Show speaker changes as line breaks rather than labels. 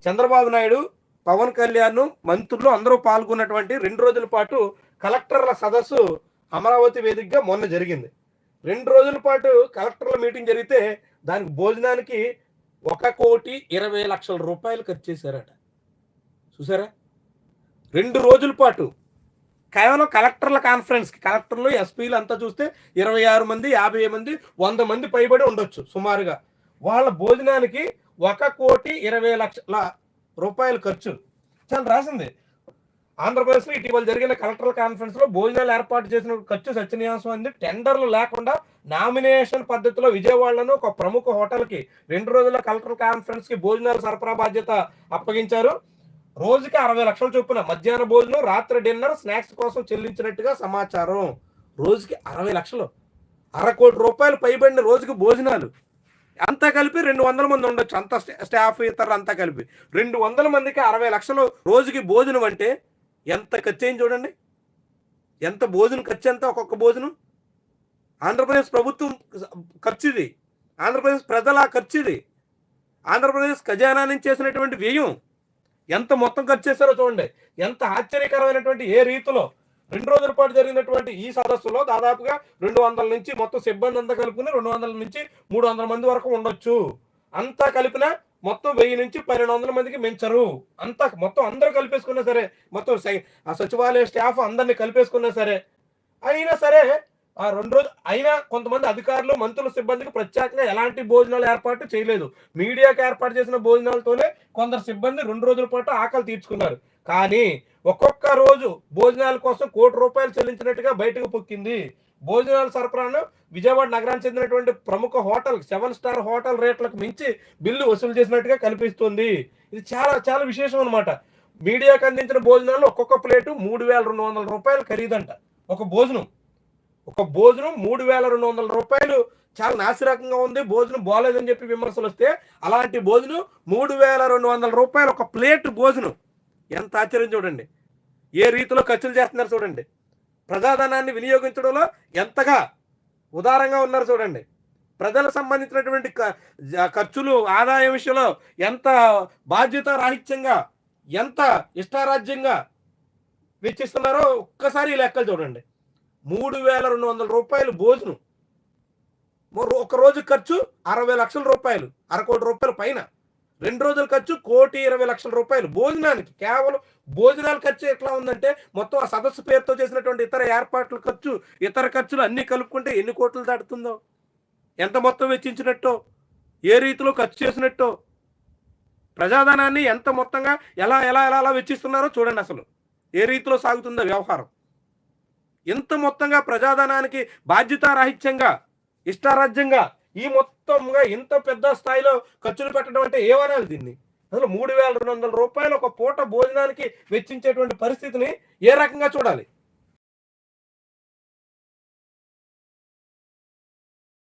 చంద్రబాబు నాయుడు, పవన్ కళ్యాణ్, మంత్రులు అందరూ పాల్గొన్నటువంటి 2 రోజుల పాటు కలెక్టర్ల సదస్సు అమరావతి వేదికగా మొన్న జరిగింది. 2 రోజుల పాటు కలెక్టర్ల మీటింగ్ జరిగితే దానికి భోజనానికి 1,20,00,000 రూపాయలు ఖర్చు చేశారట. చూసారా? 2 రోజుల పాటు కేవలం కలెక్టర్ల కాన్ఫరెన్స్కి, కలెక్టర్లు, ఎస్పీలు అంతా చూస్తే 26 మంది, 50 మంది, 100 మంది పైబడి ఉండొచ్చు సుమారుగా. వాళ్ళ భోజనానికి 1,20,00,000 రూపాయలు ఖర్చు. చాలా రాసింది. ఆంధ్రప్రదేశ్లో ఇటీవల జరిగిన కలెక్టర్ల కాన్ఫరెన్స్లో భోజనాలు ఏర్పాటు చేసిన ఖర్చు సత్యనివాసం అంది. టెండర్లు లేకుండా నామినేషన్ పద్ధతిలో విజయవాడలోని ఒక ప్రముఖ హోటల్కి 2 రోజుల కలెక్టర్ కాన్ఫరెన్స్కి భోజనాలు సరఫరా బాధ్యత అప్పగించారు. రోజుకి 60 లక్షల చొప్పున మధ్యాహ్న భోజనం, రాత్రి డిన్నర్, స్నాక్స్ కోసం చెల్లించినట్టుగా సమాచారం. రోజుకి 60 లక్షలు, 1/2 కోటి రూపాయలు పైబడిన రోజుకి భోజనాలు. అంతా కలిపి 200 మంది ఉండొచ్చు, అంత స్టాఫ్ ఇతరులు అంతా కలిపి 200 మందికి 60 లక్షలు రోజుకి భోజనం అంటే ఎంత ఖర్చు అయింది చూడండి. ఎంత భోజనం ఖర్చు, ఎంత ఒక్కొక్క భోజనం. ఆంధ్రప్రదేశ్ ప్రభుత్వం ఖర్చు ఇది, ఆంధ్రప్రదేశ్ ప్రజల ఖర్చు ఇది, ఆంధ్రప్రదేశ్ ఖజానా నుంచి చేసినటువంటి వ్యయం ఎంత మొత్తం ఖర్చు చేశారో చూడండి. ఎంత ఆశ్చర్యకరమైనటువంటి, ఏ రీతిలో 2 రోజుల పాటు జరిగినటువంటి ఈ సదస్సులో దాదాపుగా 200 నుంచి మొత్తం సిబ్బంది అంతా కలుపుకుని 200 నుంచి 300 మంది వరకు ఉండొచ్చు. అంతా కలిపిన మొత్తం 1000 నుంచి 1200 మందికి మించరు. అంతా మొత్తం అందరూ కలిపేసుకున్నా సరే, మొత్తం ఆ సచివాలయ స్టాఫ్ అందరినీ కలిపేసుకున్నా సరే, అయినా సరే ఆ 2 రోజులు అయినా కొంతమంది అధికారులు, మంత్రుల సిబ్బందికి ప్రత్యేకంగా ఎలాంటి భోజనాలు ఏర్పాటు చేయలేదు. మీడియాకి ఏర్పాటు చేసిన భోజనాలతోనే కొందరు సిబ్బంది 2 రోజుల పాటు ఆకలి తీర్చుకున్నారు. కానీ ఒక్కొక్క రోజు భోజనాల కోసం 1 కోటి రూపాయలు చెల్లించినట్టుగా బయటకు పొక్కింది. భోజనాల సరఫరాను విజయవాడ నగరానికి చెందినటువంటి ప్రముఖ హోటల్, 7 స్టార్ హోటల్ రేట్లకు మించి బిల్లు వసూలు చేసినట్టుగా కనిపిస్తుంది. ఇది చాలా చాలా విశేషం అనమాట. మీడియాకు అందించిన భోజనాలు ఒక్కొక్క ప్లేటు 3,200 రూపాయలు ఖరీదంట. ఒక భోజనం 3,200 రూపాయలు. చాలా నాసిరకంగా ఉంది, భోజనం బాగోలేదని చెప్పి విమర్శలు వస్తే, అలాంటి భోజనం 3,200 రూపాయలు ఒక ప్లేట్ భోజనం. ఎంత ఆశ్చర్యం చూడండి. ఏ రీతిలో ఖర్చులు చేస్తున్నారు చూడండి. ప్రజాధనాన్ని వినియోగించడంలో ఎంతగా ఉదారంగా ఉన్నారు చూడండి. ప్రజలకు సంబంధించినటువంటి ఖర్చులు, ఆదాయం విషయంలో ఎంత బాధ్యత రాహిత్యంగా, ఎంత ఇష్టారాజ్యంగా వెచ్చిస్తున్నారో ఒక్కసారి ఈ లెక్కలు చూడండి. 3,200 రూపాయలు భోజనం, ఒక రోజు ఖర్చు 60 లక్షల రూపాయలు, 1/2 కోటి రూపాయల పైన. 2 రోజుల ఖర్చు 1,20,00,000 రూపాయలు భోజనానికి. కేవలం భోజనాల ఖర్చు ఎట్లా ఉందంటే, మొత్తం ఆ సదస్సు పేరుతో చేసినటువంటి ఇతర ఏర్పాట్ల ఖర్చు, ఇతర ఖర్చులు అన్ని కలుపుకుంటే ఎన్ని కోట్లు దాటుతుందో, ఎంత మొత్తం వెచ్చించినట్టో, ఏ రీతిలో ఖర్చు చేసినట్టో, ప్రజాధనాన్ని ఎంత మొత్తంగా ఎలా ఎలా ఎలా ఎలా వెచ్చిస్తున్నారో చూడండి. అసలు ఏ రీతిలో సాగుతుందో వ్యవహారం. ఇంత మొత్తంగా ప్రజాధనానికి బాధ్యతారాహిత్యంగా, ఇష్టారాజ్యంగా, ఈ మొత్తంగా ఇంత పెద్ద స్థాయిలో ఖర్చులు పెట్టడం అంటే ఏమనాలి దీన్ని? అసలు 3,200 రూపాయలు ఒక పూట భోజనానికి వెచ్చించేటువంటి పరిస్థితిని ఏ రకంగా చూడాలి?